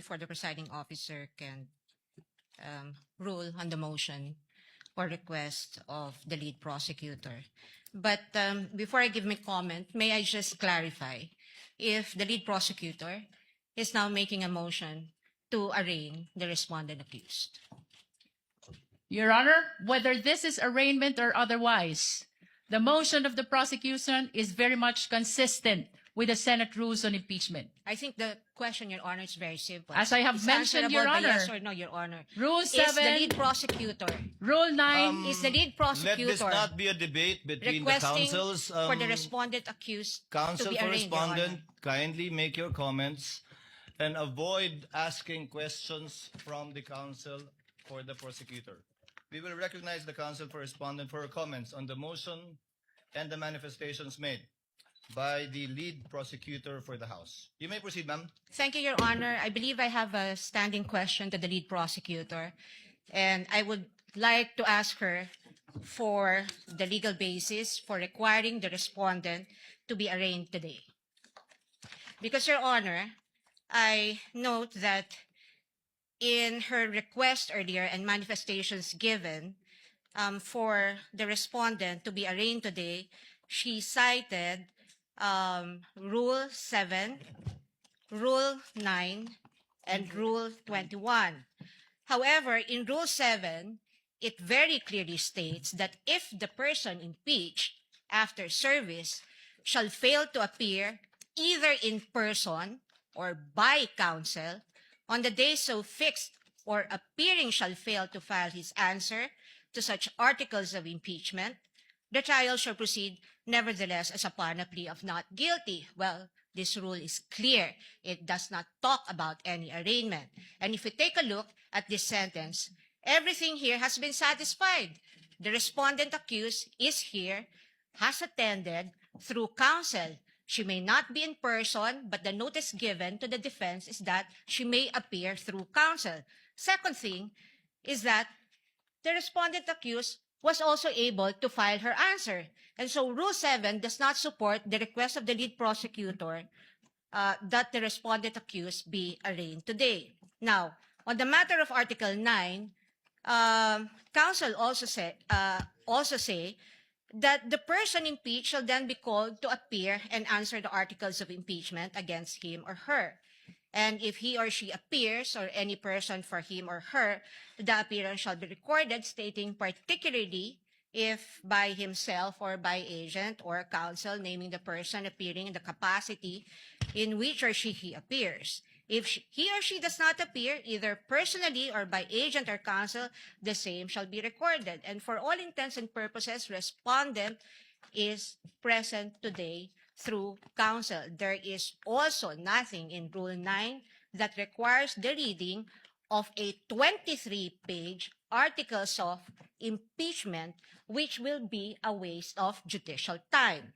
before the presiding officer can rule on the motion or request of the lead prosecutor. But before I give my comment, may I just clarify if the lead prosecutor is now making a motion to arraign the respondent accused. Your Honor, whether this is arraignment or otherwise, the motion of the prosecution is very much consistent with the Senate rules on impeachment. I think the question, Your Honor, is very simple. As I have It's mentioned, Your answerable by Honor, yes or no, Your Honor. Rule Is the 7, lead prosecutor, Rule 9, is the lead Let prosecutor this not be a debate between the requesting councils. for the respondent accused to Counsel be for arraigned, Your Honor? respondent, kindly make your comments and avoid asking questions from the counsel for the prosecutor. We will recognize the counsel for respondent for comments on the motion and the manifestations made by the lead prosecutor for the House. You may proceed, ma'am. Thank you, Your Honor. I believe I have a standing question to the lead prosecutor, and I would like to ask her for the legal basis for requiring the respondent to be arraigned today. Because, Your Honor, I note that in her request earlier and manifestations given for the respondent to be arraigned today, she cited Rule 7, Rule 9, and Rule 21. However, in Rule 7, it very clearly states that if the person impeached after service shall fail to appear either in person or by counsel on the day so fixed, or appearing shall fail to file his answer to such articles of impeachment, the trial shall proceed nevertheless as upon a plea of not guilty. Well, this rule is clear. It does not talk about any arraignment. And if we take a look at this sentence, everything here has been satisfied. The respondent accused is here, has attended through counsel. She may not be in person, but the notice given to the defense is that she may appear through counsel. Second thing is that the respondent accused was also able to file her answer. And so Rule 7 does not support the request of the lead prosecutor that the respondent accused be arraigned today. Now, on the matter of Article 9, counsel also say that the person impeached shall then be called to appear and answer the articles of impeachment against him or her. And if he or she appears, or any person for him or her, the appearance shall be recorded, stating particularly if by himself or by agent or counsel, naming the person appearing in the capacity in which or he appears. If he or she does not appear, either personally or by agent or counsel, the same shall be recorded. And for all intents and purposes, respondent is present today through counsel. There is also nothing in Rule 9 that requires the reading of a 23-page articles of impeachment, which will be a waste of judicial time.